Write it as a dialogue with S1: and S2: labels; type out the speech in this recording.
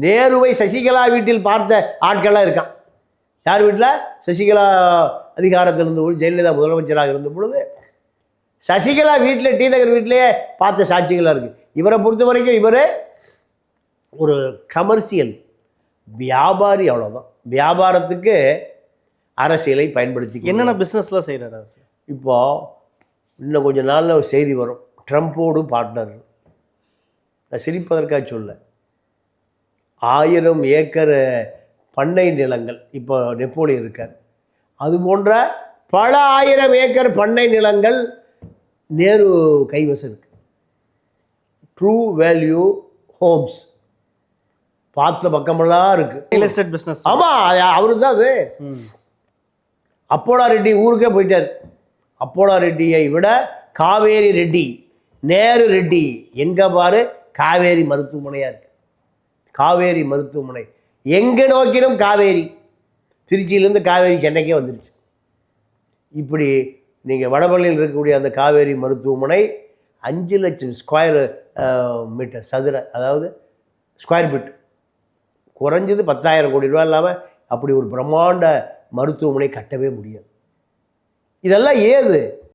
S1: நேருவை சசிகலா வீட்டில் பார்த்த ஆட்கள்லாம் இருக்கான். யார் வீட்டில்? சசிகலா அதிகாரத்தில் இருந்தபொழுது, ஜெயலலிதா முதலமைச்சராக இருந்த பொழுது சசிகலா வீட்டில், டி நகர் வீட்டிலேயே பார்த்த சாட்சிகளாக இருக்குது. இவரை பொறுத்த வரைக்கும் இவர் ஒரு கமர்ஷியல் வியாபாரி, அவ்வளோதான். வியாபாரத்துக்கு அரசியலை பயன்படுத்தி
S2: என்னென்ன பிஸ்னஸ்லாம் செய்கிறாரு சார்?
S1: இப்போது இன்னும் கொஞ்சம் நாளில் ஒரு செய்தி வரும், ட்ரம்ப்போடு பார்ட்னர். நான் சிரிப்பதற்காக சொல்ல, 1000 ஏக்கர் பண்ணை நிலங்கள், இப்போ நெப்போலியன் இருக்கார், அது போன்ற பல 1000 ஏக்கர் பண்ணை நிலங்கள் நேரு கைவசம் இருக்கு. ட்ரூ வேல்யூ ஹோம்ஸ் பார்த்த பக்கமெல்லாம் இருக்கு.
S2: Real estate business.
S1: ஆமாம், அவரு தான் அது. அப்போலா ரெட்டி ஊருக்கே போயிட்டார். அப்போலா ரெட்டியை விட காவேரி ரெட்டி, நேரு ரெட்டி, எங்கே பாரு காவேரி மருத்துவமனையாக இருக்கு. காவேரி மருத்துவமனை எங்கே நோக்கினும் காவேரி. திருச்சியிலேருந்து காவேரி சென்னைக்கே வந்துடுச்சு. இப்படி நீங்கள் வடபழனியில் இருக்கக்கூடிய அந்த காவேரி மருத்துவமனை 5 லட்சம் ஸ்கொயர் மீட்டர் சதுர, அதாவது ஸ்கொயர் ஃபீட், குறைஞ்சது 10,000 கோடி ரூபா இல்லாமல் அப்படி ஒரு பிரம்மாண்ட மருத்துவமனை கட்டவே முடியாது. இதெல்லாம் ஏது?